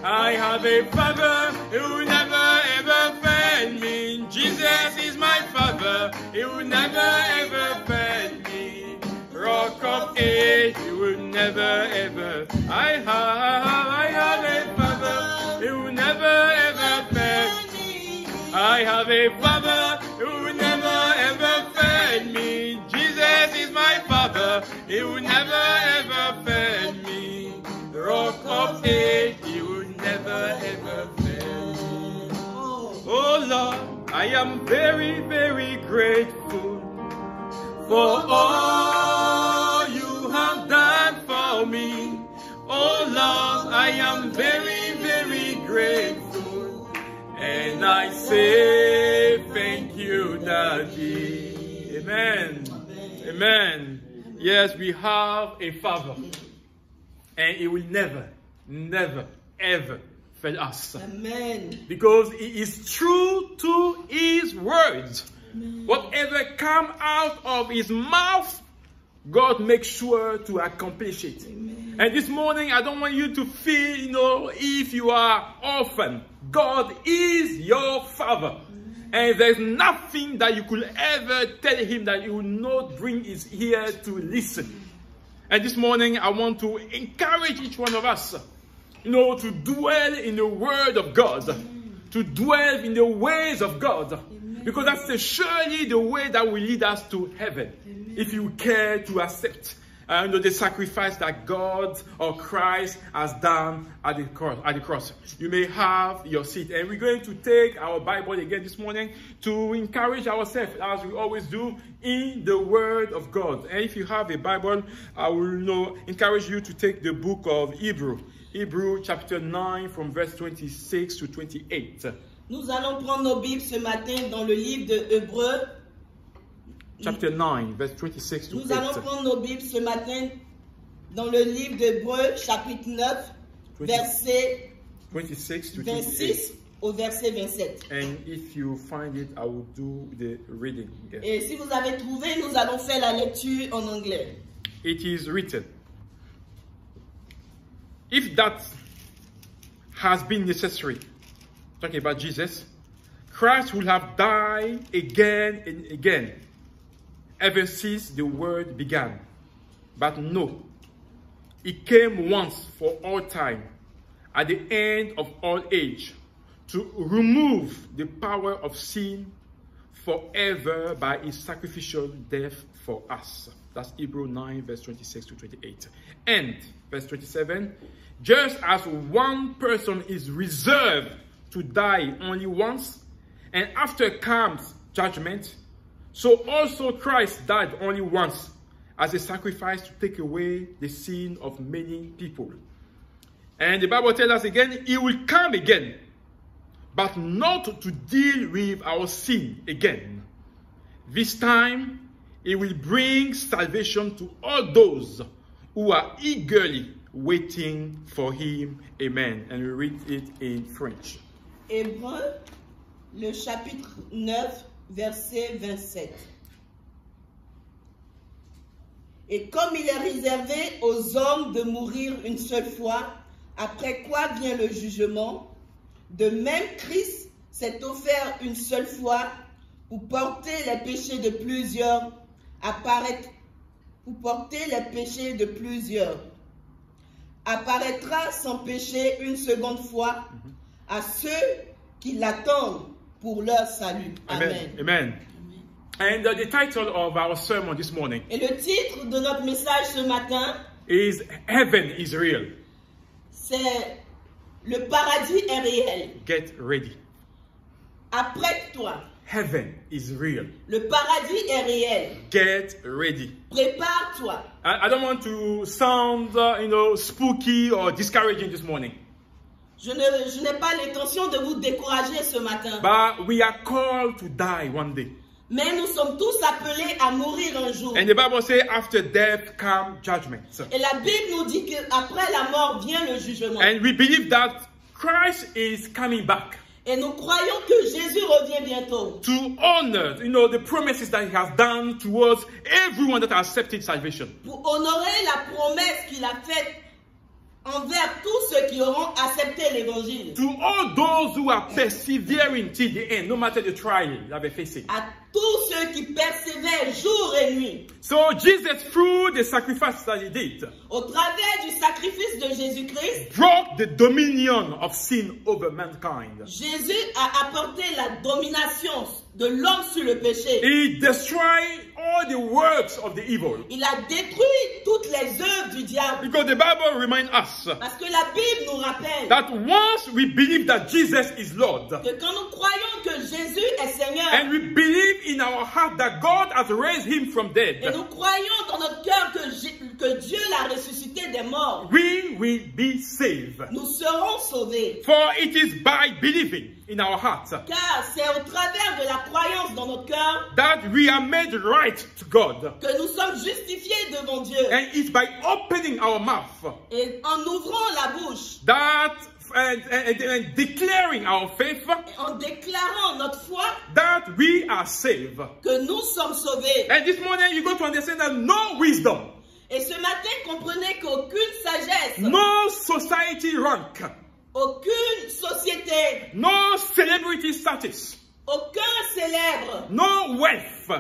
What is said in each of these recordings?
I have a Father who never ever failed me. Jesus is my Father, He will never ever fail me. Rock of Ages, He will never ever. I have a Father who will never ever fail me. I have a Father who will never ever fail me. Jesus is my Father, He will never ever fail me. Rock of Ages, He will never ever fail me. Oh Lord, I am very, very grateful for all you have done for me. Oh Lord, I am very, very grateful. And I say thank you, Daddy. Amen. Amen. Yes, we have a Father. And He will never, never, ever fail us. Amen. Because He is true to His words. Amen. Whatever comes out of His mouth, God makes sure to accomplish it. Amen. And this morning, I don't want you to feel, if you are orphan, God is your Father. Amen. And there's nothing that you could ever tell Him that He will not bring His ear to listen. And this morning, I want to encourage each one of us, to dwell in the Word of God, to dwell in the ways of God, because that's surely the way that will lead us to heaven, if you care to accept the sacrifice that God or Christ has done at the cross. You may have your seat. And we're going to take our Bible again this morning to encourage ourselves, as we always do, in the Word of God. And if you have a Bible, I will encourage you to take the book of Hebrew chapter 9 from verse 26 to 28. Nous allons prendre nos Bibles ce matin dans le livre de Hébreux. Chapter 9, verse 26 to 28. Nous allons prendre nos Bibles ce matin dans le livre d'Hébreux, chapitre 9, verset 26 to 26 au verset 27. And if you find it, I will do the reading. Yeah. Et si vous avez trouvé, nous allons faire la lecture en anglais. It is written, if that has been necessary, talking about Jesus, Christ will have died again and again, ever since the world began. But no, He came once for all time, at the end of all age, to remove the power of sin forever by His sacrificial death for us. That's Hebrews 9, verse 26 to 28. And verse 27, just as one person is reserved to die only once, and after comes judgment, so also Christ died only once as a sacrifice to take away the sin of many people. And the Bible tells us again, He will come again, but not to deal with our sin again. This time, He will bring salvation to all those who are eagerly waiting for Him. Amen. And we read it in French. Hébreux, le chapitre 9, verset 27. Et comme il est réservé aux hommes de mourir une seule fois, après quoi vient le jugement, de même Christ s'est offert une seule fois pour porter les péchés de plusieurs, apparaîtra sans péché une seconde fois à ceux qui l'attendent pour leur salut. Amen. Amen. And the title of our sermon this morning, et le titre de notre message ce matin, is Heaven is Real. C'est le paradis est réel. Get ready. Apprête-toi. Heaven is real. Le paradis est réel. Get ready. Prépare-toi. I don't want to sound, spooky or discouraging this morning. Je n'ai pas l'intention de vous décourager ce matin. But we are called to die one day. Mais nous sommes tous appelés à mourir un jour. And the Bible says, after death come judgment. Et la Bible nous dit qu'après la mort vient le jugement. And we believe that Christ is coming back. Et nous croyons que Jésus revient bientôt. To honor, the promises that He has done towards everyone that has accepted salvation. Pour honorer la promesse qu'il a faite envers tous ceux qui auront accepté l'évangile. To all those who are persevering till the end, no matter the trial they are facing. À tous ceux qui persévèrent jour et nuit. So Jesus, through the sacrifice that he did, Au travers du sacrifice de Jésus-Christ, broke the dominion of sin over mankind. Jésus a apporté la domination de l'homme sur le péché. He destroyed all the works of the evil. Il a détruit toutes les œuvres du diable. Because the Bible reminds us Parce que la Bible nous rappelle that once we believe that Jesus is Lord, que quand nous croyons que Jésus est Seigneur, and we believe in our heart that God has raised him from et dead, nous croyons dans notre cœur que Dieu l'a ressuscité des morts, we will be saved. nous serons sauvés. For it is by believing in our heart Car c'est au travers de la croyance dans notre cœur that we are made right to God. que nous sommes justifiés devant Dieu. And it's by opening our mouth Et en ouvrant la bouche, that and declaring our faith en déclarant notre foi, that we are saved. que nous sommes sauvés. And this morning you got to understand that no wisdom, Et ce matin, comprenez qu'aucune sagesse, no society rank, aucune société, no celebrity status, aucun célèbre, no wealth,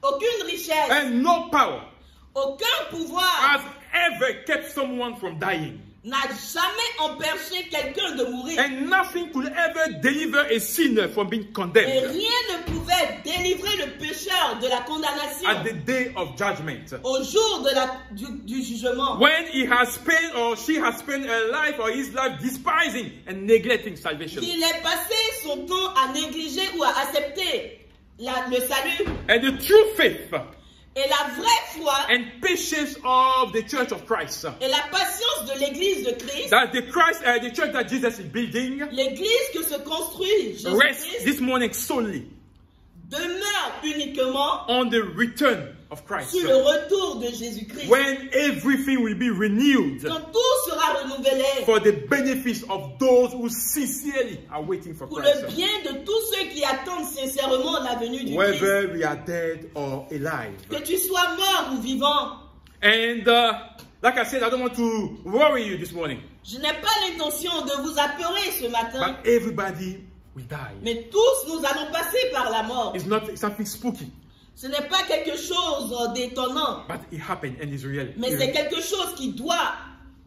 aucune richesse, and no power aucun pouvoir has ever kept someone from dying. n'a jamais empêché quelqu'un de mourir. And nothing could ever deliver a sinner from being Et condemned rien ne pouvait délivrer le pécheur de la condamnation at the day of judgment. au jour du jugement. When he has spent or she has spent her life or his life despising and neglecting salvation. Il est passé son temps à négliger ou à accepter le salut. And the true faith Et la vraie foi and patience of the Church of Christ. et la patience de l'Église de Christ, That the church that Jesus is building l'Église que se construit rests Jésus-Christ, this morning solely demeure uniquement on the return of Christ. sur le retour de Jésus-Christ. When everything will be renewed Quand tout sera renouvelé for the benefits of those who sincerely are waiting for pour Christ. le bien de tous ceux qui attendent sincèrement la venue du Christ. Whether we are dead or alive. Que tu sois mort ou vivant. And like I said, I don't want to worry you this morning. Je n'ai pas l'intention de vous apeurer ce matin. But everybody will die. Mais tous nous allons passer par la mort. It's not something spooky. Ce n'est pas quelque chose d'étonnant. But it happened and it's real. Mais c'est quelque chose qui doit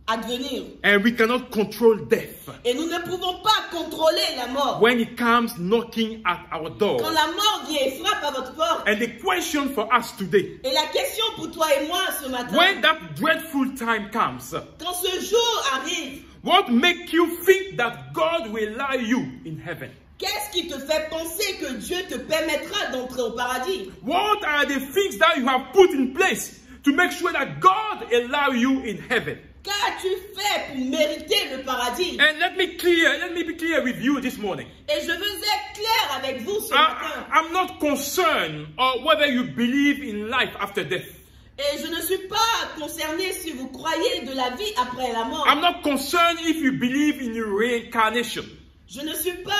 advenir. And we cannot control death. Et nous ne pouvons pas contrôler la mort. When it comes knocking at our door. Quand la mort vient et frappe à votre porte. And the question for us today. Et la question pour toi et moi ce matin. When that dreadful time comes. Quand ce jour arrive. What makes you think that God will allow you in heaven? Qu'est-ce qui te fait penser que Dieu te permettra d'entrer au paradis? What are the things that you have put in place to make sure that God allow you in heaven? Qu'as-tu fait pour mériter le paradis? And let me be clear with you this morning. Et je veux être clair avec vous ce matin. I'm not concerned or whether you believe in life after death. Et je ne suis pas concerné si vous croyez de la vie après la mort. I'm not concerned if you believe in reincarnation. Je ne suis pas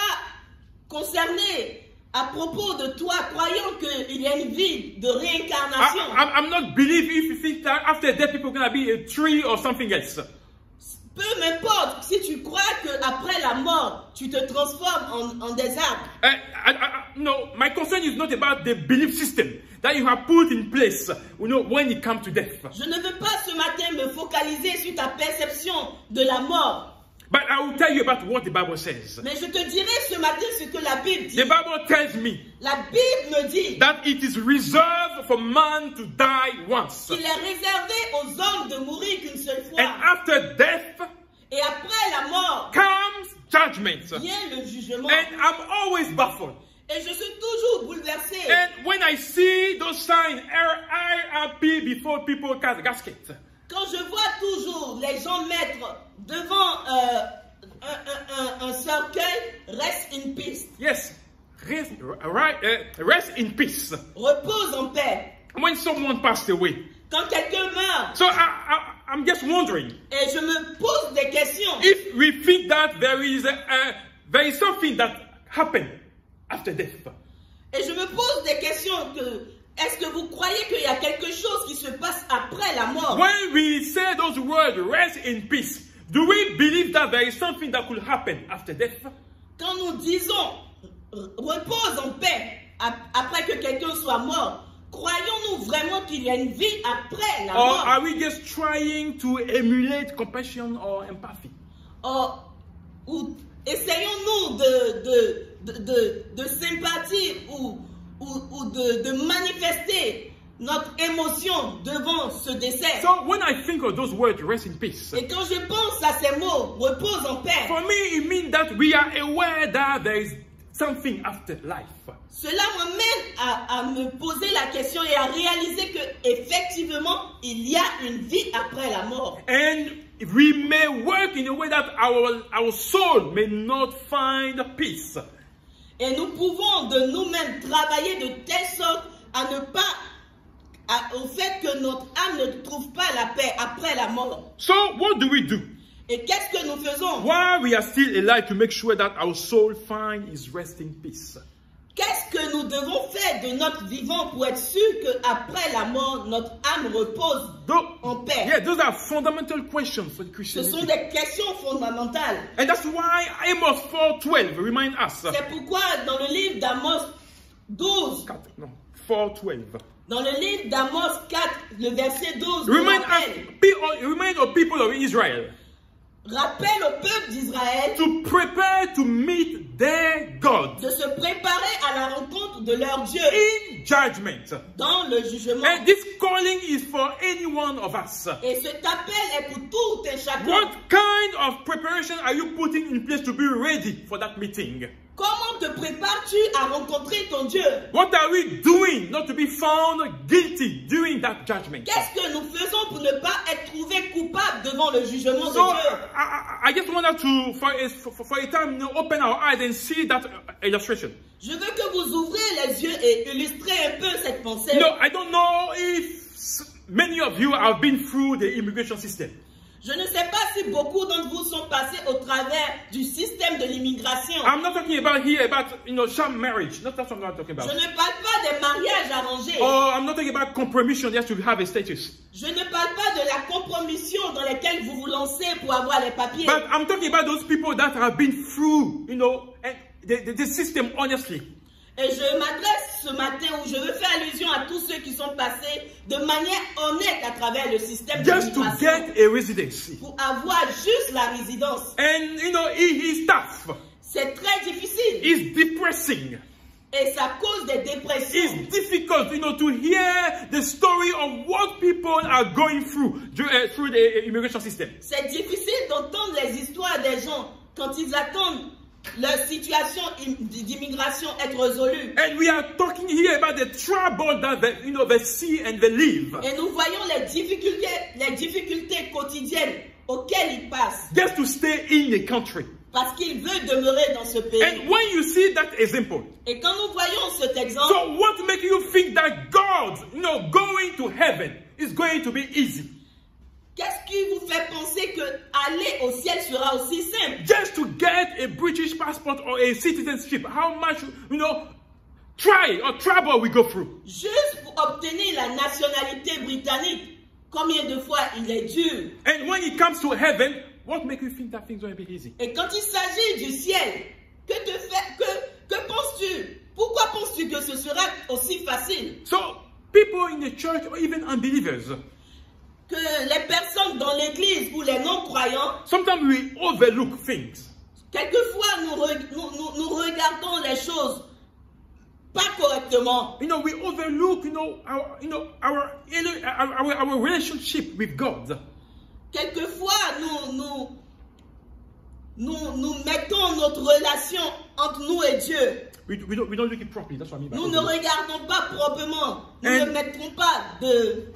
concerné à propos de toi, croyant qu'il y a une vie de réincarnation. I'm not believing if you think that after death people are going to be a tree or something else. Peu m'importe si tu crois qu'après la mort, tu te transformes en des arbres. No, my concern is not about the belief system that you have put in place, when it comes to death. Je ne veux pas ce matin me focaliser sur ta perception de la mort. But I will tell you about what the Bible says. Mais je te dirai ce matin ce que la Bible dit. The Bible tells me La Bible me dit that it is reserved for man to die once. qu'il est réservé aux hommes de mourir qu'une seule fois. And after death, et après la mort, comes judgment. vient le jugement. And I'm always baffled. Et je suis toujours bouleversé. And when I see those signs, RIP before people cast casket. Quand je vois toujours les gens mettre devant un cercueil, rest in peace. Yes, rest in peace. Repose en paix. When someone passed away. Quand quelqu'un meurt. So I'm just wondering. Et je me pose des questions. If we think that there is something that happened after death. Et je me pose des questions est-ce que vous croyez qu'il y a quelque chose qui se passe après la mort? When we say those words, rest in peace, Do we believe that there is something that could happen after death? Quand nous disons repose en paix après que quelqu'un soit mort, croyons-nous vraiment qu'il y a une vie après la Or mort? are we just trying to emulate compassion or empathy? Ou essayons-nous de sympathie ou de manifester notre émotion devant ce décès? So when I think of those words, rest in peace, Et quand je pense à ces mots, repose en paix, for me it means that we are aware that there is something after life. cela m'amène à me poser la question et à réaliser que effectivement il y a une vie après la mort. And we may work in a way that our soul may not find peace. Et nous pouvons de nous-mêmes travailler de telle sorte à ne pas, au fait que notre âme ne trouve pas la paix après la mort. So what do we do? Et qu'est-ce que nous faisons? While we are still alive to make sure that our soul finds its resting peace. Qu'est-ce que nous devons faire de notre vivant pour être sûr qu'après la mort, notre âme repose en paix? Yeah, those are fundamental questions for the Ce Christianity. sont des questions fondamentales. And that's why Amos 4:12 remind us. C'est pourquoi dans le livre d'Amos 12, 4:12. dans le livre d'Amos 4, le verset 12, Remind the people of Israel rappelle au peuple d'Israël to prepare to meet their God de se préparer à la rencontre de leur Dieu in judgment. dans le jugement. And this calling is for any one of us. Et cet appel est pour tout un chacun. What kind of preparation are you putting in place to be ready for that meeting? Comment te prépares-tu à rencontrer ton Dieu? What are we doing not to be found guilty during that judgment? Qu'est-ce que nous faisons pour ne pas être trouvés coupables devant le jugement de So Dieu? I just wanted to, for a time, open our eyes and see that illustration. Je veux que vous ouvriez les yeux et illustrez un peu cette pensée. I don't know if many of you have been through the immigration system. Je ne sais pas si beaucoup d'entre vous sont passés au travers du système de l'immigration. I'm not talking about sham marriage. That's what I'm talking about. Je ne parle pas des mariages arrangés. Or I'm not talking about compromission just to have a status. Je ne parle pas de la compromission dans laquelle vous vous lancez pour avoir les papiers. But I'm talking about those people that have been through, the system honestly. Et je m'adresse ce matin où je veux faire allusion à tous ceux qui sont passés de manière honnête à travers le système de Just to l'immigration. get a residency. Pour avoir juste la résidence. And, it is tough. C'est très difficile. It's depressing. Et ça cause des dépressions. It's difficult, to hear the story of what people are going through the immigration system. C'est difficile d'entendre les histoires des gens quand ils attendent leur situation d'immigration être résolue. And we are talking here about the trouble that they see and they live. Et nous voyons les difficultés quotidiennes auxquelles ils passent. Just to stay in the country. Parce qu'ils veulent demeurer dans ce pays. And when you see that example, et quand nous voyons cet exemple, so what makes you think that God, going to heaven is going to be easy? Qu'est-ce qui vous fait penser que aller au ciel sera aussi simple? Just to get a British passport or a citizenship, how much, trouble we go through? Juste pour obtenir la nationalité britannique, combien de fois il est dur? And when it comes to heaven, what makes you think that things are going to be easy? Et quand il s'agit du ciel, que penses-tu? Pourquoi penses-tu que ce sera aussi facile? So, people in the church or even unbelievers, que les personnes dans l'église ou les non-croyants, sometimes we overlook things. Quelquefois, nous regardons les choses pas correctement. We overlook, our relationship with God. Quelquefois, nous mettons notre relation entre nous et Dieu. We don't look it properly. That's what I mean by Nous ne regardons pas proprement. Nous ne mettrons pas de...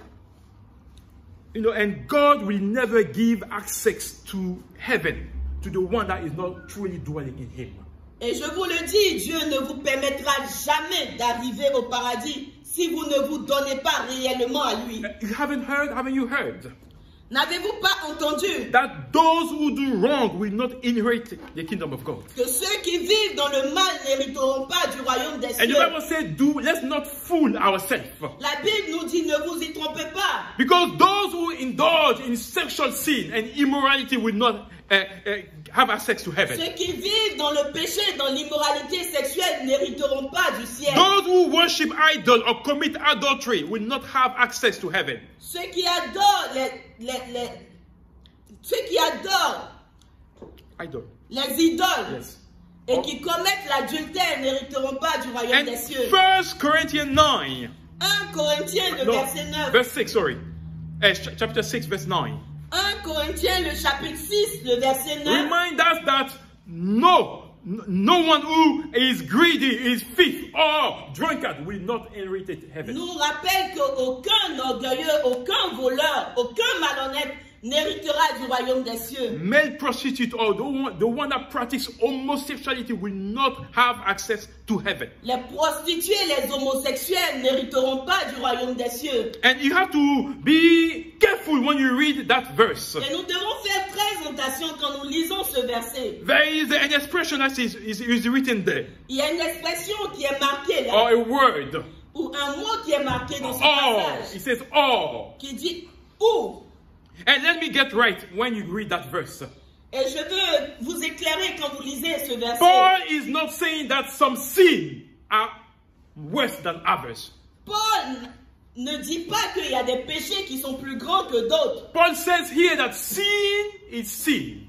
and God will never give access to heaven to the one that is not truly dwelling in Him. Et je vous le dis, Dieu ne vous permettra jamais d'arriver au paradis si vous ne vous donnez pas réellement à lui. Haven't you heard? N'avez-vous pas entendu that those who do wrong will not inherit the kingdom of God? que ceux qui vivent dans le mal n'hériteront pas du royaume des And the cieux? Bible said, let's not fool ourselves. La Bible nous dit, ne vous y trompez pas. Because those who indulge in sexual sin and immorality will not have access to heaven. Ceux qui vivent dans le péché, dans l'immoralité sexuelle n'hériteront pas du ciel. Those who worship idols or commit adultery will not have access to heaven. Ceux qui adorent Idol. les idoles Yes. et qui commettent l'adultère n'hériteront pas du royaume And des cieux. 1 Corinthians 9. 1 Corinthiens, le No, verset 9. verse 6, sorry. Chapter 6, verse 9. 1 Corinthiens, le chapitre 6, le verset 9. Remind us that no one who is greedy, is thief, or drunkard will not inherit heaven. Nous rappelle qu'aucun orgueilleux, aucun voleur, aucun malhonnête n'héritera du royaume des cieux. Male prostitute or the one that practices homosexuality will not have access to heaven. Les prostituées, les homosexuels n'hériteront pas du royaume des cieux. And you have to be careful when you read that verse. Et nous devons faire très attention quand nous lisons ce verset. There is an expression that is written there, Il y a une expression qui est marquée là, or a word. ou un mot qui est marqué dans ce All. passage, It says all. qui dit où. And let me get right when you read that verse. Et je veux vous éclairer quand vous lisez ce verset. Paul is not saying that some sin are worse than others. Paul ne dit pas qu'il y a des péchés qui sont plus grands que d'autres. Paul says here that sin is sin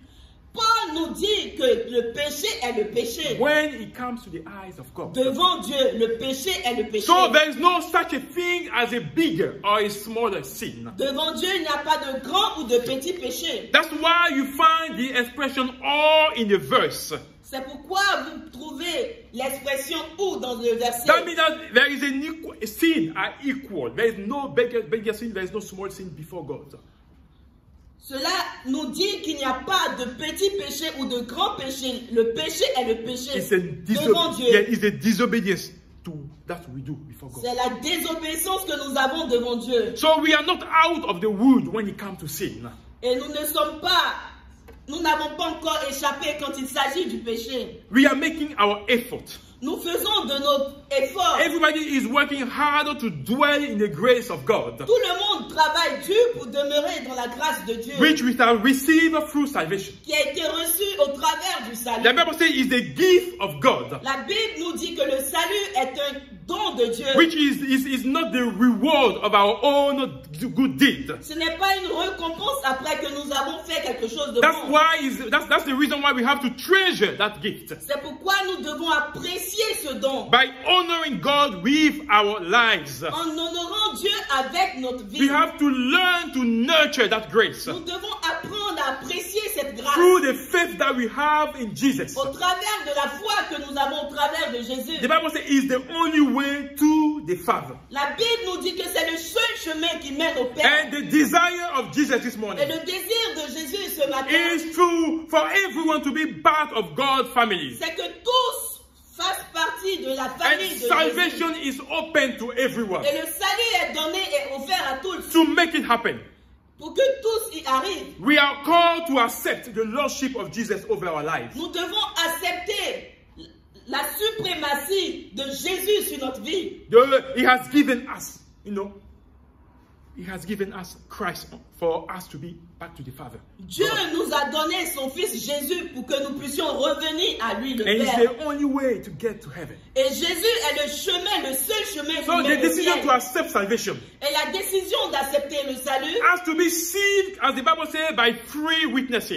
Paul nous dit que le péché est le péché. when it comes to the eyes of God. Devant Dieu, le péché est le péché. So there is no such a thing as a bigger or a smaller sin. Devant Dieu, il n'y a pas de grand ou de petit péché. That's why you find the expression all in the verse. C'est pourquoi vous trouvez l'expression ou dans le verset. That means that there is a sin are equal. There is no bigger sin, there is no small sin before God. Cela nous dit qu'il n'y a pas de petit péché ou de grand péché. Le péché est le péché devant Dieu. It's a disobedience to that we do before God. C'est la désobéissance que nous avons devant Dieu. So we are not out of the wood when it comes to sin. Et nous n'avons pas encore échappé quand il s'agit du péché. We are making our effort. Nous faisons de notre effort. Everybody is working harder to dwell in the grace of God, Tout le monde travaille dur pour demeurer dans la grâce de Dieu, which we have received through salvation. qui a été reçu au travers du salut. The Bible says it's the gift of God, La Bible nous dit que le salut est un don de Dieu. which is not the reward of our own good deed. Ce n'est pas une récompense après que nous avons fait quelque chose de That's bon. that's the reason why we have to treasure that gift. C'est pourquoi nous devons apprécier ce don By honoring God with our lives. en honorant Dieu avec notre We vie. have to learn to nurture that grace Nous devons apprendre à apprécier cette grâce through the faith that we have in Jesus. au travers de la foi que nous avons au travers de Jésus. The Bible says it's the only way to the Father. La Bible nous dit que c'est le seul chemin qui mène au Père. And the desire of Jesus this Et morning le désir de Jésus ce matin, is for everyone to be part of God's family. c'est que tous fassent partie de la And famille de Jésus. salvation is open to everyone Et le salut est donné et offert à tous to make it happen. pour que tous y arrivent. We are called to accept the lordship of Jesus over our lives. Nous devons accepter la suprématie de Jésus sur notre vie. He has given us, He has given us Christ for us to be back to the Father. Dieu nous a donné son Fils Jésus pour que nous puissions revenir à lui, le And it's Père. the only way to get to heaven. Et Jésus est le chemin, le seul chemin So qui the mène au decision ciel. to accept salvation Et la décision d'accepter le salut, has to be seen, as the Bible says, by 3 witnesses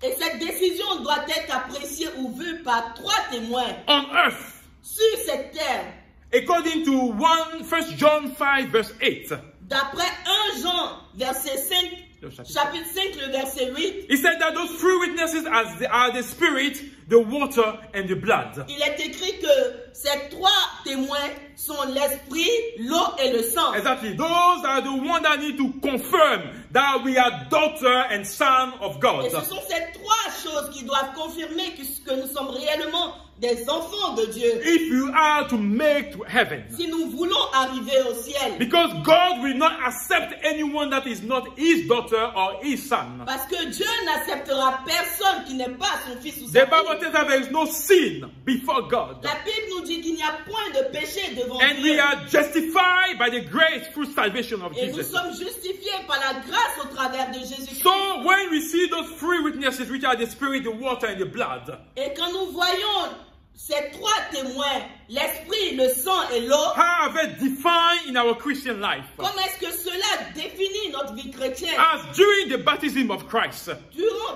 et cette décision doit être appréciée ou vue par 3 témoins on earth. sur cette terre. According to 1 John 5 verse 8. D'après 1 Jean, verset 5, chapitre 5, le verset 8, He said that those 3 witnesses are the Spirit, the water, and the blood. il est écrit que ces 3 témoins sont l'esprit, l'eau et le sang. Exactly. Those are the ones that need to confirm that we are daughter and son of God. Et ce sont ces 3 choses qui doivent confirmer que nous sommes réellement des enfants de Dieu. If you are to make to heaven. Si nous voulons arriver au ciel. Because God will not accept anyone that is not his daughter or his son. Parce que Dieu n'acceptera personne qui n'est pas son fils ou sa The Bible fille. says that there is no sin before God. La Bible nous dit qu'il n'y a point de péché devant And Dieu. we are justified by the grace through salvation of Et nous Jesus. sommes justifiés par la grâce au travers de Jésus-Christ. So when we see those three witnesses, which are the spirit, the water, and the blood, Et quand nous voyons ces trois témoins, l'esprit, le sang et l'eau, how are they defined in our Christian life? comment est-ce que cela définit notre vie chrétienne? As during the baptism of Christ,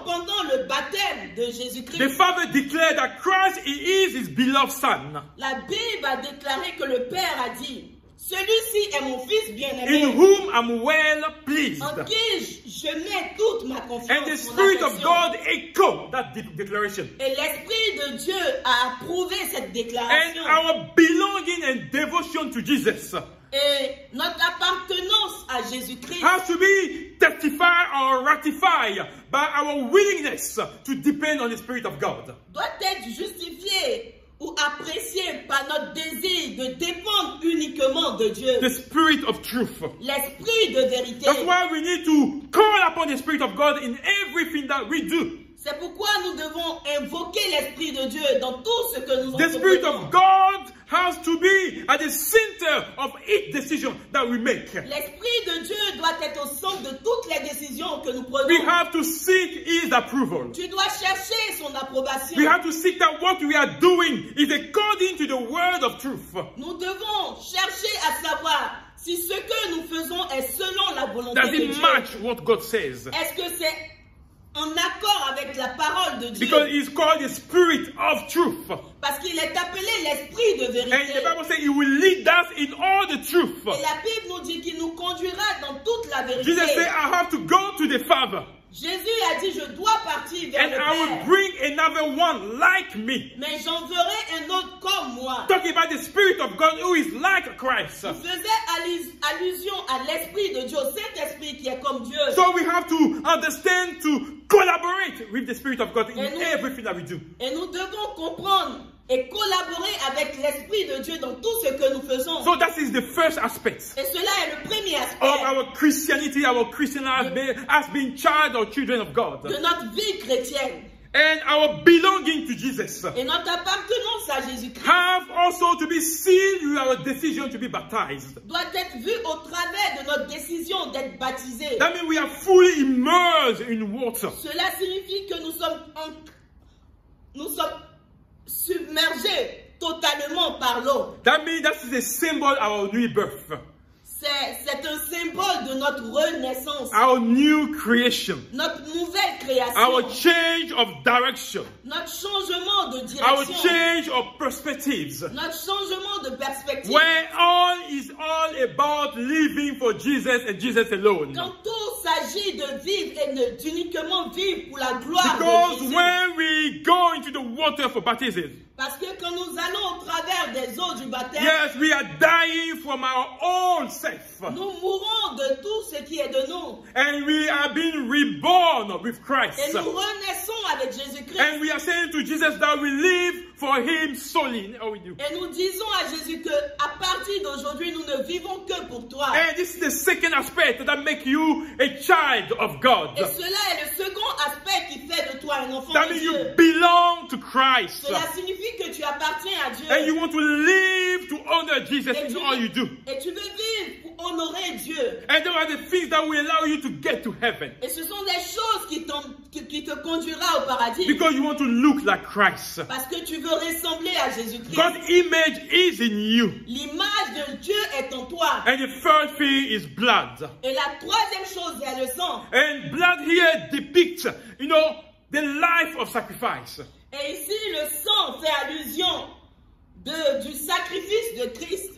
Pendant le baptême de the Jésus-Christ, Father declared that Christ he is his beloved Son, la Bible a déclaré que le Père a dit, celui-ci est mon fils in bien-aimé, whom I'm well pleased. en qui je mets toute ma confiance. And the mon Spirit of affection. God echoed that declaration. Et l'Esprit de Dieu a approuvé cette And déclaration. our belonging and devotion to Jesus Et notre appartenance à Jésus-Christ has to be testified or ratified by our willingness to depend on the Spirit of God. doit être justifiée ou appréciée par notre désir de dépendre uniquement de Dieu. The Spirit of truth. L'Esprit de vérité. That's why we need to call upon the Spirit of God in everything that we do. C'est pourquoi nous devons invoquer l'Esprit de Dieu dans tout ce que nous The Spirit entreprenons. of God has to be at the center of each decision that we make. L'Esprit de Dieu doit être au centre de toutes les décisions que nous We prenons. have to seek His approval. Tu dois chercher son approbation. We have to seek that what we are doing is according to the word of truth. Nous devons chercher à savoir si ce que nous faisons est selon la volonté Does de it Dieu. match what God says? Est-ce que c'est en accord avec la parole de Dieu? Because He's called the Spirit of truth. Parce qu'il est appelé l'Esprit de And vérité. the Bible says He will lead us in all the truth. Et la Bible nous dit qu'il nous conduira dans toute la vérité. Jesus said, I have to go to the Father, Jésus a dit, je dois partir vers and le I will Père, bring another one like me. mais j'enverrai un autre comme moi. Talking about the Spirit of God who is like Christ. Il faisait allusion à l'Esprit de Dieu, au Saint-Esprit qui est comme Dieu. So we have to understand to collaborate with the Spirit of God in And we- everything that we do. Et nous devons comprendre et collaborer avec l'Esprit de Dieu dans tout ce que nous faisons. So that is the first aspect Et cela est le premier of aspect our Christianity, our Christian life as being child or children of God. de notre vie chrétienne. And our belonging to Jesus Et notre appartenance à Jésus-Christ have also to be seen with our decision to be baptized. doit être vue au travers de notre décision d'être baptisé. That means we are fully immersed in water. Cela signifie que nous sommes submergés totalement par l'eau. That means that is a symbol of our new birth, C'est un symbole de notre renaissance, our new creation, notre nouvelle création, our change of direction, notre changement de our direction, change of perspectives, notre changement de perspective. where all is all about living for Jesus and Jesus alone. Quand tout s'agit de vivre et d'uniquement vivre pour la gloire Because de Jésus. when we go into the water for baptism, Parce que quand nous allons au travers des eaux du baptême, yes, we are dying from our own self. nous mourons de tout ce qui est de nous. And we are being reborn with Christ. Et nous renaissons avec Jésus-Christ. And we are saying to Jesus that we live for Him solely. How we do. Et nous disons à Jésus que à partir d'aujourd'hui, nous ne vivons que pour toi. And this is the second aspect that makes you a child of God. Et cela est le second aspect qui fait de toi un enfant That de means Dieu. you belong to Christ. Cela signifie que tu appartiens à Dieu. And you want to live to honor Jesus in all you do. Et tu veux vivre pour honorer Dieu. And those are the things that will allow you to get to heaven. Et ce sont des choses qui te conduira au paradis. Because you want to look like Christ. Parce que tu veux ressembler à Jésus-Christ. God's image is in you. L'image de Dieu est en toi. And the third thing is blood. Et la troisième chose, c'est le sang. And blood here depicts, the life of sacrifice. Et ici, le sang fait allusion du sacrifice de Christ.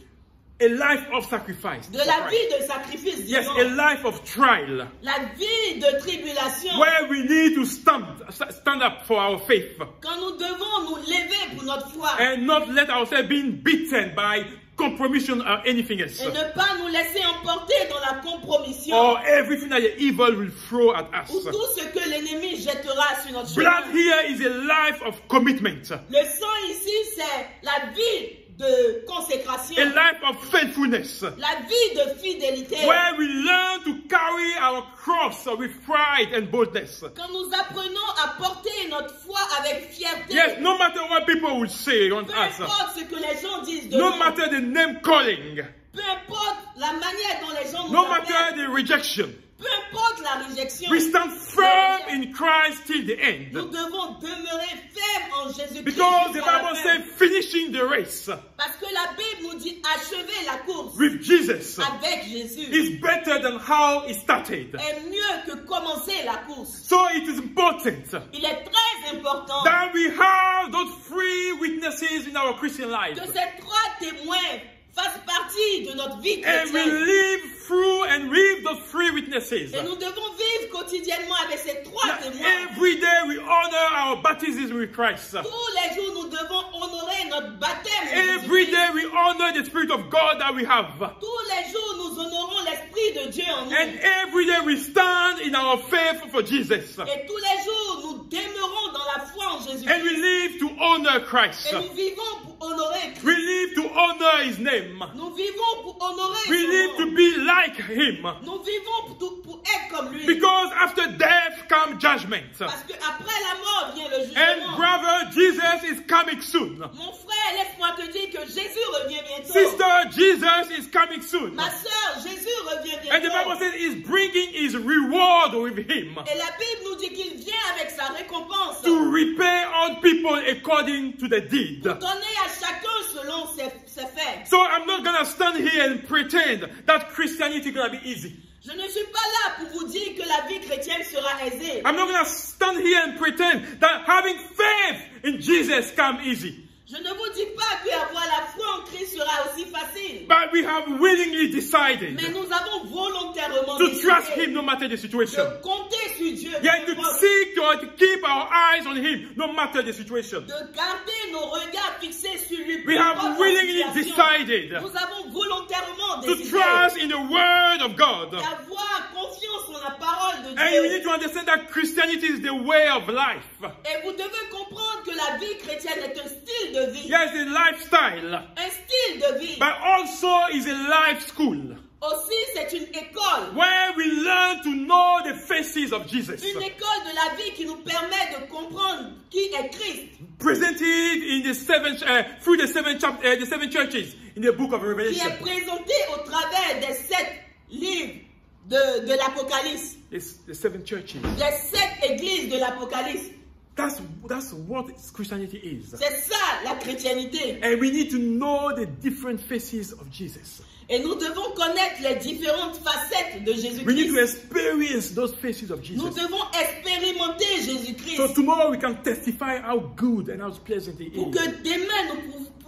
A life of sacrifice. De la vie de sacrifice, Yes, disons. a life of trial. La vie de tribulation. Where we need to stand up for our faith. Quand nous devons nous lever pour notre foi. And not let ourselves be beaten by compromission or anything else. Et ne pas nous laisser emporter dans la compromission. Or everything that the evil will throw at us. Ou tout ce que l'ennemi jettera sur notre Blood chemin. here is a life of commitment. Le sang ici, c'est la vie de consécration. A life of faithfulness. La vie de fidélité. Where we learn to carry our cross with pride and boldness. Quand nous apprenons à porter notre foi avec fierté. Yes, no matter what people will say on Peu us. importe ce que les gens disent de No nous. matter the name calling. Peu importe la manière dont les gens nous No appellent. matter the rejection. Peu importe la réjection. We stand firm in Christ till the end. Nous devons demeurer fermes en Jésus-Christ. Because the jusqu'à la Bible fin. says finishing the race Parce que la Bible nous dit achever la course with Jesus avec Jésus is better than how it started. est mieux que commencer la course. So it is important Il est très important that we have those three witnesses in our Christian life. que ces trois témoins fassent partie de notre vie And we chrétienne. live through and with those three witnesses. Et nous devons vivre quotidiennement avec ces trois That témoins. every day we honor our baptisms with Christ. Tous les jours, nous devons honorer notre baptême. en Every Jésus-Christ. day we honor the Spirit of God that we have. Tous les jours, nous honorons l'Esprit de Dieu en nous. And every day we stand in our faith for Jesus. Et tous les jours, nous demeurons dans la foi en And Jésus-Christ. we live to honor Christ. Et nous vivons pour honorer Christ. We live to honor His name. Nous vivons pour honorer We son live nom. to be like Him. Nous vivons pour être comme lui. Because after death comes judgment. Parce qu'après la mort vient le And jugement. brother, Jesus is coming soon. Mon frère, laisse-moi te dire que Jésus revient bientôt. Sister, Jesus is coming soon. Ma soeur, Jésus revient And the Bible bientôt. says He's bringing His reward with Him Et la Bible nous dit qu'il vient avec sa récompense. to repay all people according to the deed. Donner à chacun selon ses faits. So I'm not gonna stand here and pretend that Christianity is gonna be easy. Je ne suis pas là pour vous dire que la vie chrétienne sera aisée. I'm not gonna stand here and pretend that having faith in Jesus comes easy. Je ne vous dis pas qu'avoir la foi en Christ sera aussi facile. But we have willingly decided Mais nous avons volontairement to trust décidé Him no matter the situation. de compter sur Dieu. Yeah, to seek to keep our eyes on Him no matter the situation. De garder nos regards fixés sur lui. We peu have importe la willingly situation. decided Nous avons volontairement to décidé trust in the Word of God. d'avoir confiance en la parole de And you Dieu. need to understand that Christianity is the way of life. Et vous devez comprendre que la vie chrétienne est un style de vie. Yes, a lifestyle, Un style de vie. but also is a life school Aussi, c'est une école. where we learn to know the faces of Jesus, Une école de la vie qui nous permet de comprendre qui est Christ. presented in the through the seven churches in the book of Qui Revelation. est présenté au travers des 7 livres de l'Apocalypse. The seven churches. Les 7 églises de l'Apocalypse. That's what Christianity is. C'est ça la chrétienté. And we need to know the different faces of Jesus. Et nous devons connaître les différentes facettes de We need to Jésus-Christ. experience those faces of Nous Jesus. devons expérimenter So Jésus-Christ tomorrow we can testify how good and how pleasant He pour is. que demain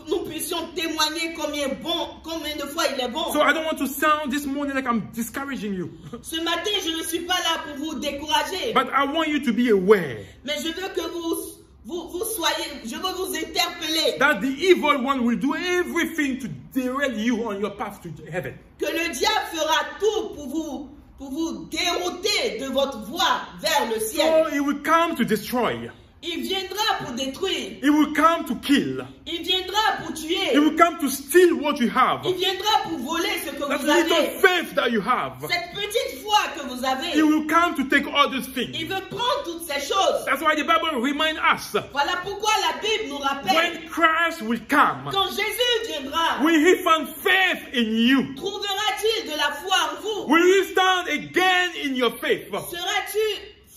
nous puissions témoigner combien de fois il est bon. So I don't want to sound this morning like I'm discouraging you. Ce matin, je ne suis pas là pour vous décourager, But I want you to be aware mais je veux que vous soyez, je veux vous interpeller that the evil one will do everything to derail you on your path to heaven. que le diable fera tout pour vous dérouter de votre voie vers le ciel. So he will come to destroy. Il viendra pour détruire, He will come to kill. il viendra pour He tuer, will come to steal what you have. il viendra pour voler ce que That vous little avez. faith that you have. Cette petite foi que vous avez, He will come to take all these things. il veut prendre toutes ces choses. That's why the Bible reminds us Voilà pourquoi la Bible nous rappelle, when Christ will come, quand Jésus viendra, will He find faith in you? trouvera-t-il de la foi en vous? Will you stand again in your faith? Seras-tu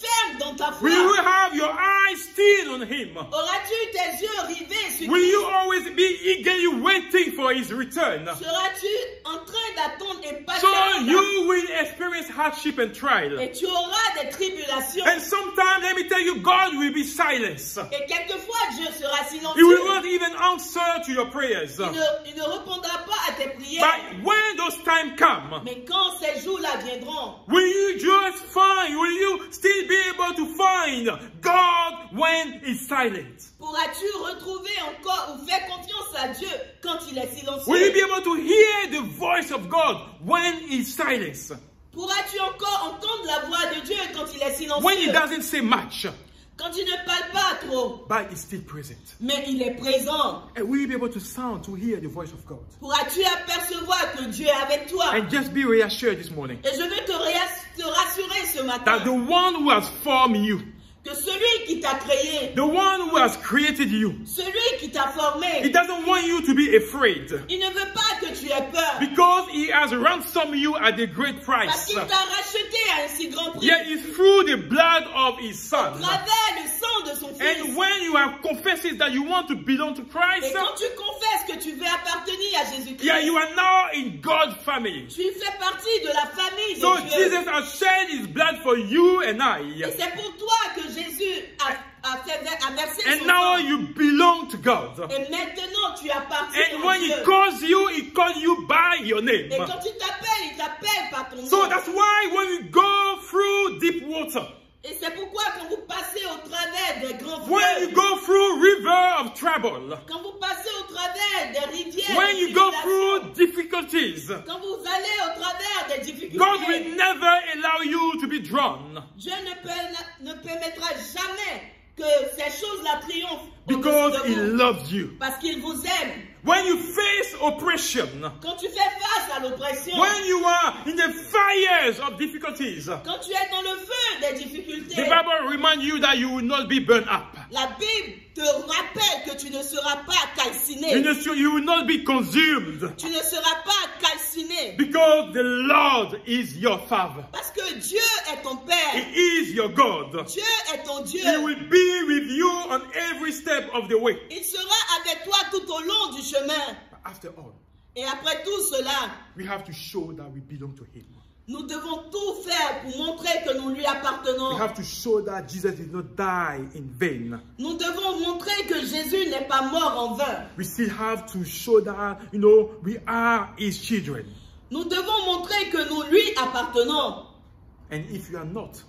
ferme dans ta foi? Will you have your eyes still on Him? Auras-tu tes yeux rivés sur Will you Christ? always be eagerly waiting for His return? Seras-tu en train d'attendre So impatiemment? you will experience hardship and trial. Et tu auras des tribulations. And sometimes, let me tell you, God will be silent. Et quelquefois, Dieu sera He silencieux. will not even answer to your prayers. Il ne répondra pas à tes prières. But when those times come, Mais quand ces jours-là viendront, will you just find, will you still be able to find God when he's silent? Pourras-tu retrouver encore ou faire confiance à Dieu quand il est silencieux? Will you be able to hear the voice of God when he's silent? Pourras-tu encore entendre la voix de Dieu quand il est silencieux? When he doesn't say much, Quand il ne parle pas trop, but he's still present. mais il est présent. And will you be able to hear the voice of God? Pourras-tu apercevoir que Dieu est avec toi? And just be reassured this morning Et je veux te rassurer ce that matin the one who has formed you, que celui qui t'a créé, the one who has created you, celui qui t'a formé, he doesn't want you to be afraid il ne veut pas que tu aies peur. because he has ransomed you at a great Parce price. qu'il t'a racheté à un si grand prix. Yet it's through the blood of his son. Travers le sang de son fils. And when you have confessed that you want to belong to Et Christ, quand tu confesses que tu veux appartenir à Jésus-Christ, yeah, you are now in God's family. tu fais partie de la famille So de Dieu. Jesus has shed his blood for you and Et I. c'est pour toi que Jésus a versé And son now sang. you belong to God. Et maintenant tu appartiens And à when Dieu. he calls you by your name. Et quand il t'appelle par ton nom. So that's why when we go through deep water, Et c'est pourquoi quand vous passez au travers des grands when you fleuves, go through river of trouble, quand vous passez au travers des rivières, when des you go tribulations, through difficulties, quand vous allez au travers des difficultés, God will never allow you to be drawn Dieu ne permettra jamais que ces choses-là triomphent because au-dessus he de vous, loves you. parce qu'il vous aime. When you face oppression, Quand tu fais face à l'oppression, when you are in the fires of difficulties, quand tu es dans le feu des difficultés, the Bible reminds you that you will not be burned up. la Bible te rappelle que tu ne seras pas calciné. You will not be consumed Tu ne seras pas calciné. because the Lord is your Father. Parce que Dieu est ton Père. He is your God. Dieu est ton Dieu. He will be with you on every step of the way. Il sera avec toi tout au long du chemin. But after all, Et après tout cela, we have to show that we belong to Him. nous devons tout faire pour montrer que nous lui We appartenons. have to show that Jesus did not die in vain. Nous devons montrer que Jésus n'est pas mort en vain. We still have to show that, we are His children. Nous devons montrer que nous lui appartenons. And if you are not,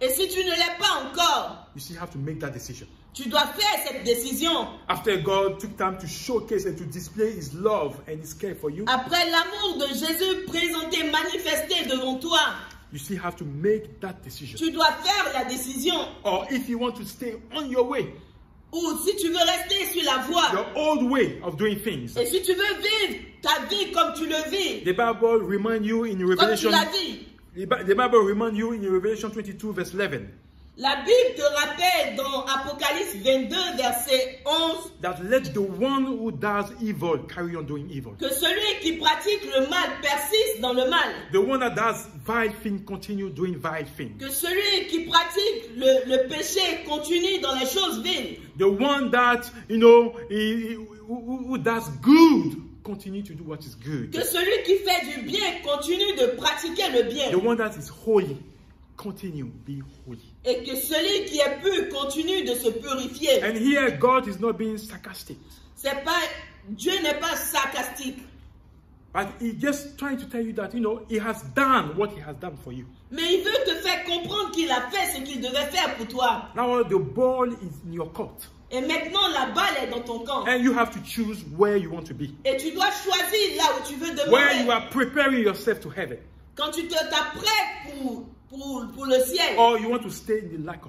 Et si tu ne l'es pas encore, you still have to make that decision. tu dois faire cette décision. After God took time to showcase and to display His love and His care for you, Après l'amour de Jésus présenté, manifesté devant toi, you still have to make that decision. tu dois faire la décision. Or if you want to stay on your way, Ou si tu veux rester sur la voie, your old way of doing things, et si tu veux vivre ta vie comme tu le vis, the Bible reminds you in comme tu Revelation, la vis. the Bible reminds you in Revelation 22 verse 11 La Bible te rappelle dans Apocalypse 22, verset 11, that let the one who does evil carry on doing evil. que celui qui pratique le mal persiste dans le mal. The one that does vile things continue doing vile things. Que celui qui pratique le péché continue dans les choses viles. The one that, who does good continue to do what is good. Que celui qui fait du bien continue de pratiquer le bien. The one that is holy continue be holy. Et que celui qui est pur continue de se purifier. And here God is not being sarcastic, C'est pas, Dieu n'est pas sarcastique. but He's just trying to tell you that, He has done what He has done for you. Mais il veut te faire comprendre qu'il a fait ce qu'il devait faire pour toi. Now the ball is in your court. Et maintenant, la balle est dans ton camp. And you have to choose where you want to be. Et tu dois choisir là où tu veux Where you demeurer. are preparing yourself to heaven. Quand tu t'apprêtes pour le ciel. Or you want to stay in the lake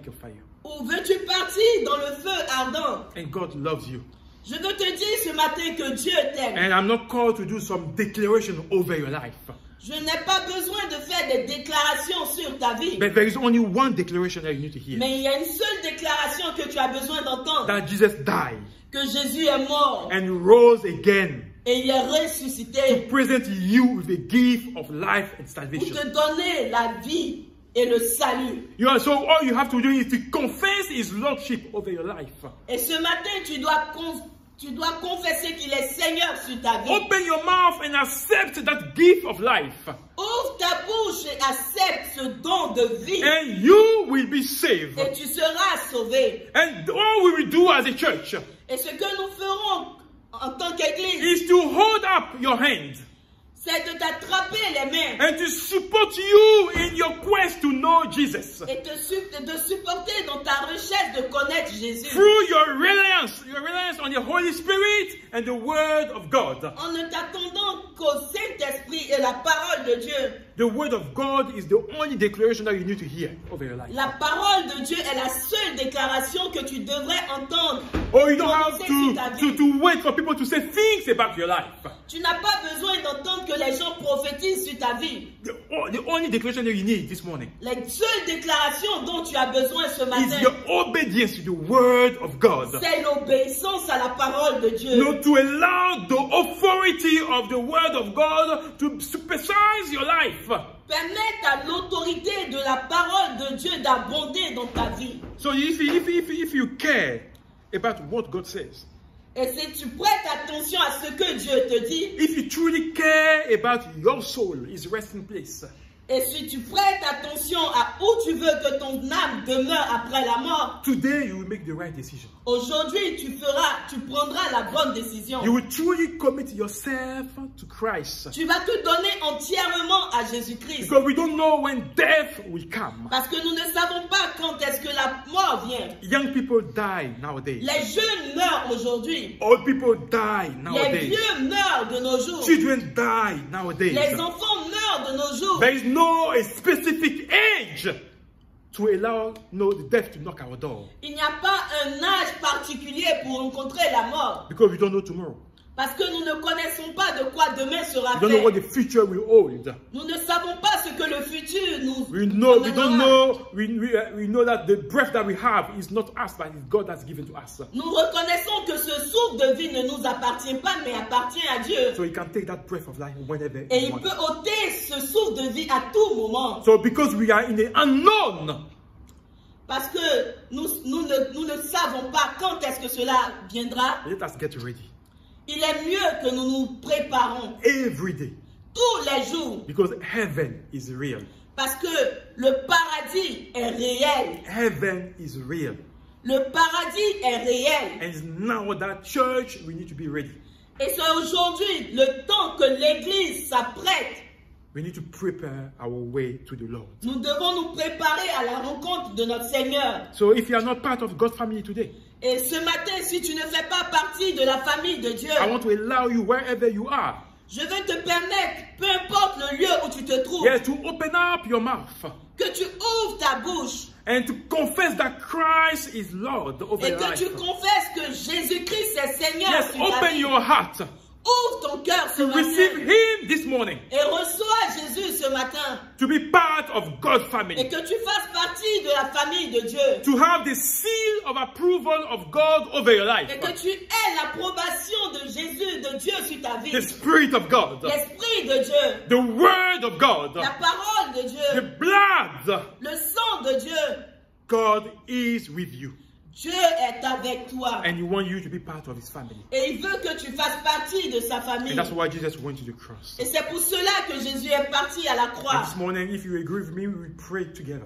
of fire. Ou veux-tu partir dans le feu ardent? And God loves you. Je veux te dire ce matin que Dieu t'aime. And I'm not called to do some declaration over your life. Je n'ai pas besoin de faire des déclarations sur ta vie. But there is only one declaration that you need to hear. Mais il y a une seule déclaration que tu as besoin d'entendre. That Jesus died Que Jésus est mort and rose again et il est to ressuscité present you with a gift of life and pour salvation. te donner la vie et le salut. So all you have to do is to confess His lordship over your life. Et ce matin, tu dois confesser qu'il est Seigneur sur ta vie. Open your mouth and accept that gift of life. Ouvre ta bouche et accepte ce don de vie. And you will be saved. Et tu seras sauvé. And all we will do as a church Et ce que nous ferons en tant qu'Église, is to hold up your hand c'est de t'attraper les mains and to support you in your quest to know Jesus. et de supporter dans ta recherche de connaître Jésus. Through your reliance on the Holy Spirit and the Word of God. En ne t'attendant qu'au Saint-Esprit et la parole de Dieu. The Word of God is the only declaration that you need to hear over your life. La parole de Dieu est la seule déclaration que tu devrais entendre. Or you don't have to wait for people to say things about your life. Tu n'as pas besoin d'entendre que les gens prophétisent sur ta vie. The only declaration that you need this morning Les seules déclarations dont tu as besoin ce is matin, your obedience to the Word of God. c'est l'obéissance à la parole de Dieu. Not to allow the authority of the Word of God to supersede your life. Permettre à l'autorité de la parole de Dieu d'abonder dans ta vie. So if you care about what God says, Et si tu prêtes attention à ce que Dieu te dit, if you truly care about your soul, its resting place, et si tu prêtes attention à où tu veux que ton âme demeure après la mort, today you will make the right decision. aujourd'hui tu prendras la bonne décision. You will truly commit yourself to Christ. Tu vas te donner entièrement à Jésus-Christ. Because we don't know when death will come. Parce que nous ne savons pas quand est-ce que la mort vient. Young people die nowadays. Les jeunes meurent aujourd'hui. Old people die Les nowadays. vieux meurent de nos jours. Children die nowadays. Les enfants meurent de nos jours. There is no a specific age to allow the death to knock our door. Il n'y a pas un âge particulier pour rencontrer la mort. Because we don't know tomorrow. Parce que nous ne connaissons pas de quoi demain sera We don't know fait. what the future will hold. Nous ne savons pas ce que le futur nous We know that the breath that we have is not us, but it's God that's given to us. Nous reconnaissons que ce souffle de vie ne nous appartient pas, mais appartient à Dieu. So He can take that breath of life whenever Et He il wants. peut ôter ce souffle de vie à tout moment. So because we are in the unknown, Parce que nous ne savons pas quand est-ce que cela viendra. let us get ready Il est mieux que nous nous préparons every day. tous les jours. Because heaven is real. Parce que le paradis est réel. Heaven is real. Le paradis est réel. And it's now that church, we need to be ready. Et c'est aujourd'hui le temps que l'Église s'apprête. We need to prepare our way to the Lord. Nous devons nous préparer à la rencontre de notre Seigneur. So if you are not part of God's family today, Et ce matin, si tu ne fais pas partie de la famille de Dieu, I want to allow you wherever you are, je veux te permettre, peu importe le lieu où tu te trouves, yes, to open up your mouth que tu ouvres ta bouche and to confess that Christ is Lord over et your que life. tu confesses que Jésus-Christ est Seigneur Yes, sur ta open vie. your heart Ouvre ton cœur ce to receive matin Him this morning, et reçois Jésus ce matin to be part of God's et family, que tu fasses partie de la famille de Dieu to have the seal of approval of God over your life, et que tu aies l'approbation de Jésus, de Dieu sur ta vie. the Spirit of God, L'Esprit de Dieu, the Word of God, la parole de the Dieu, blood. le sang de Dieu. God is with you, Dieu est avec toi and He wants you to be part of His family. et il veut que tu fasses partie de sa famille. And that's why Jesus went to the cross. Et c'est pour cela que Jésus est parti à la croix. And this morning, if you agree with me, we will pray together.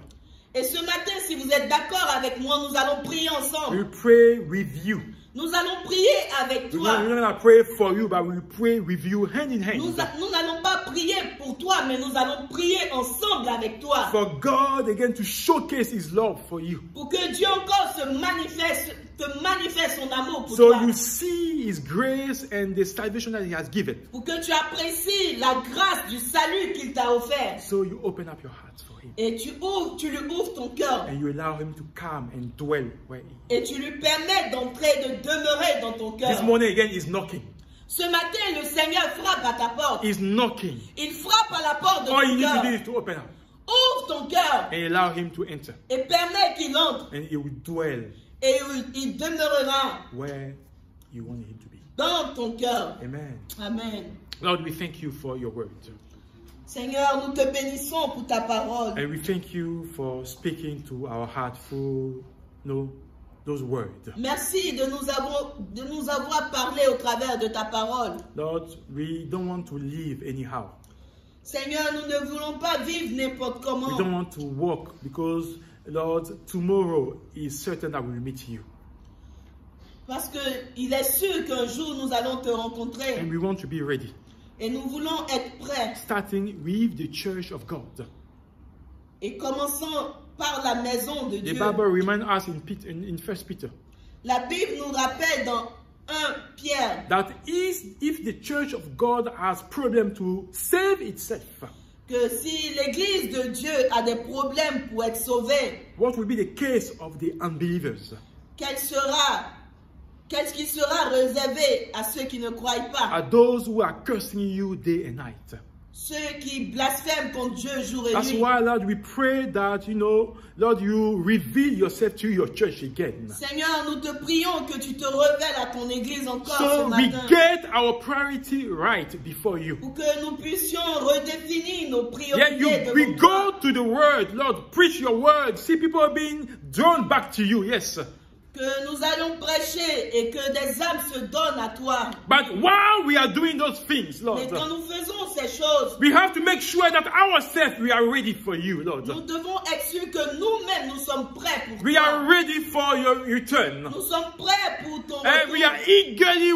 Et ce matin, si vous êtes d'accord avec moi, nous allons prier We ensemble. will pray with you. Nous allons prier avec We're toi. not going to pray for you, but we will pray with you hand in hand. Nous n'allons pas prier pour toi, mais nous allons prier ensemble avec toi. For God, again, to showcase His love for you. Pour que Dieu encore te manifeste son amour pour So toi. you see His grace and the salvation that He has given. Pour que tu apprécies la grâce du salut qu'il t'a offert. So you open up your heart for Him. Et tu lui ouvres ton cœur. And you allow Him to come and dwell where He is. Et tu lui permets d'entrer, de demeurer dans ton This cœur. morning, again, He's knocking. Ce matin, le Seigneur frappe à ta porte. He's knocking. Il frappe à la porte de All you ton need to do cœur. is to open up Ouvre ton cœur and allow Him to enter. et permets qu'il entre. And He will dwell Et il demeurera where you want Him to be. dans ton cœur. Amen. Amen. Lord, we thank you for your word. Seigneur, nous te bénissons pour ta parole. And we thank you for speaking to our heart through those words. Merci de nous avoir parlé au travers de ta parole. Lord, we don't want to live anyhow. Seigneur, nous ne voulons pas vivre n'importe We comment. don't want to walk because, Lord, tomorrow is certain that we will meet you. Parce qu'il est sûr qu'un jour nous allons te rencontrer. And we want to be ready. Et nous voulons être prêts. starting with the church of God. Et commençons par la maison de The Dieu. Bible reminds us in 1 Peter La Bible nous rappelle dans 1 Pierre that if the church of God has problem to save itself, que si l'église de Dieu a des problèmes pour être sauvée, what will be the case of the unbelievers? qu'est-ce qui sera réservé à ceux qui ne croient pas? Are those who are cursing you day and night? Ceux qui blasphèment contre Dieu jour et That's nuit. why, Lord, we pray that, Lord, you reveal yourself to your church again. Seigneur, nous te prions que tu te révèles à ton église encore ce So we matin. get our priority right before you. Pour que nous puissions redéfinir nos Yeah, priorités we devant go toi. to the word, Lord, preach your word. See people being drawn back to you, yes. Que nous allons prêcher et que des âmes se donnent à toi. But while we are doing those things, Lord, Mais quand nous faisons ces choses, we have to make sure that ourselves we are ready for you, Lord. nous devons être sûrs que nous-mêmes nous sommes prêts pour We toi. are ready for your return. Nous sommes prêts pour ton And we retour. are eagerly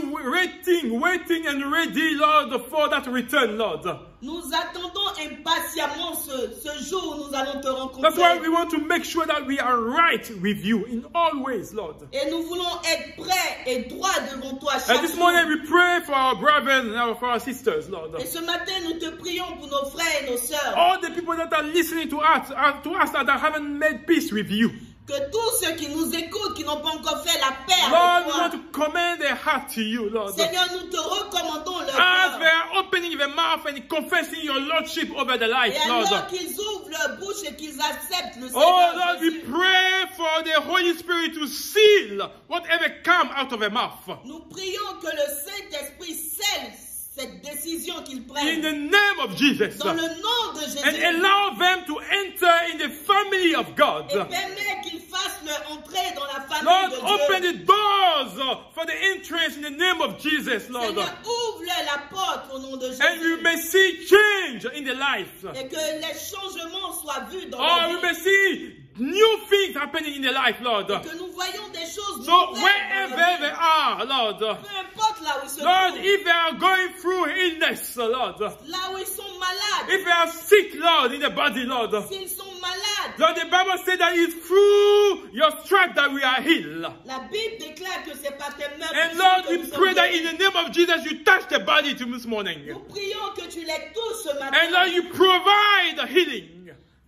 waiting and ready, Lord, for that return, Lord. Nous attendons impatiemment ce jour où nous allons te That's why rencontrer. we want to make sure that we are right with you in all ways, Lord. Et nous voulons être prêts et droits devant toi And chaque this jour. morning we pray for our brothers and for our sisters, Lord. Et ce matin, nous te prions pour nos frères et nos sœurs. All the people that are listening to us that haven't made peace with you. Que tous ceux qui nous écoutent, qui n'ont pas encore fait la paix Lord, avec we toi. want to commend their heart to you, Lord. Seigneur, nous te recommandons leur As they cœur. are opening their mouth and confessing your lordship over their life, Et Lord. alors qu'ils ouvrent leur bouche et qu'ils acceptent le Oh Seigneur Lord, we Jésus. pray for the Holy Spirit to seal whatever comes out of their mouth. Nous prions que le Saint-Esprit scelle cette décision qu'ils In prennent. the name of Jesus. Dans le nom de And Jésus. allow them to enter in the family of God. Et permets qu'ils fassent leur entrée dans la famille Lord, de open Dieu. the doors for the entrance in the name of Jesus, Lord. Seigneur, ouvre-leur la porte au nom de And we Jésus. may see change in their life. Et que les changements soient vus dans Or leur we vie. may see new things happening in their life, Lord. Que nous voyons des choses So nouvelles dans wherever leur vie. they are, Lord. Peu importe là où ils se Lord, trouvent. if they are going through illness, Lord. Là où ils sont malades. If they are sick, Lord, in the body, Lord. S'ils sont malades. Lord, the Bible says that it's through your stripes that we are healed. La Bible déclare que c'est par tes mains And puissantes Lord, que we nous sommes pray that guéris. in the name of Jesus, you touch the body this morning. Nous prions que tu les touches ce matin. And Lord, you provide the healing.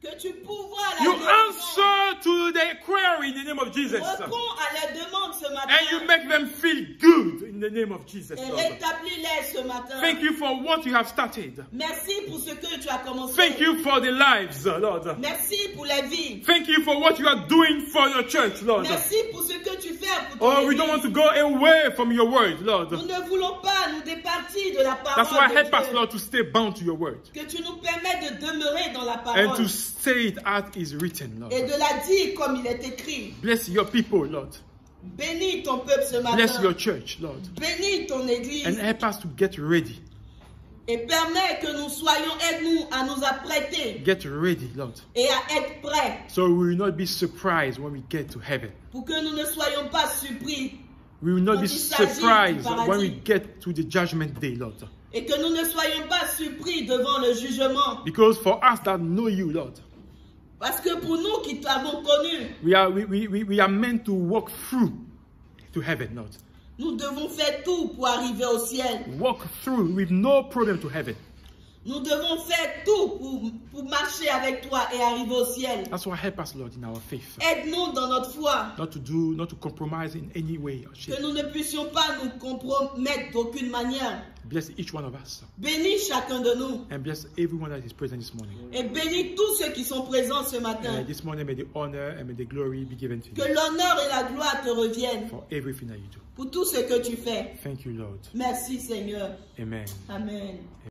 Que tu pourvois la You guérison. answer to the query in the name of Jesus. Réponds à leurs demandes ce matin. And you make them feel good in the name of Jesus, Et Lord. rétablis-les ce matin. Thank you for what you have started. Merci pour ce que tu as commencé. Thank you for the lives, Lord. Merci pour les vies. Thank you for what you are doing for your church, Lord. Merci pour ce que tu fais pour ton Oh, we don't want église. to go away from your word, Lord. Nous ne voulons pas nous départir de la That's why parole help de us, Dieu. Lord, to stay bound to your word. Que tu nous permettes de demeurer dans la And parole. to say it as is written, Lord. Et de la dire comme il est écrit. Bless your people, Lord. Bénis ton peuple ce matin. Bless your church, Lord. Bénis ton église. And help us to get ready. Et permets que nous soyons, aide-nous à nous apprêter Get ready, Lord. et à être prêts. So we will not be surprised when we get to heaven. Pour que nous ne soyons pas surpris. We will not be Quand il s'agit du surprised paradis. when we get to the judgment day, Lord. Et que nous ne soyons pas surpris devant le jugement. Because for us that know you, Lord, Parce que pour nous qui t'avons connu, we are meant to walk through to heaven, Lord. nous devons faire tout pour arriver au ciel. Walk through with no problem to heaven. Nous devons faire tout pour marcher avec toi et arriver au ciel. That's why help us, Lord, in our faith. Aide-nous dans notre foi. Not to compromise in any way or shape. Que nous ne puissions pas nous compromettre d'aucune manière. Bless each one of us. Bénis chacun de nous. And bless everyone that is present this morning. Et bénis tous ceux qui sont présents ce matin. This morning may the honor and may the glory be given to Que you l'honneur et la gloire te reviennent for everything that you do. pour tout ce que tu fais. Thank you, Lord. Merci Seigneur. Amen. Amen.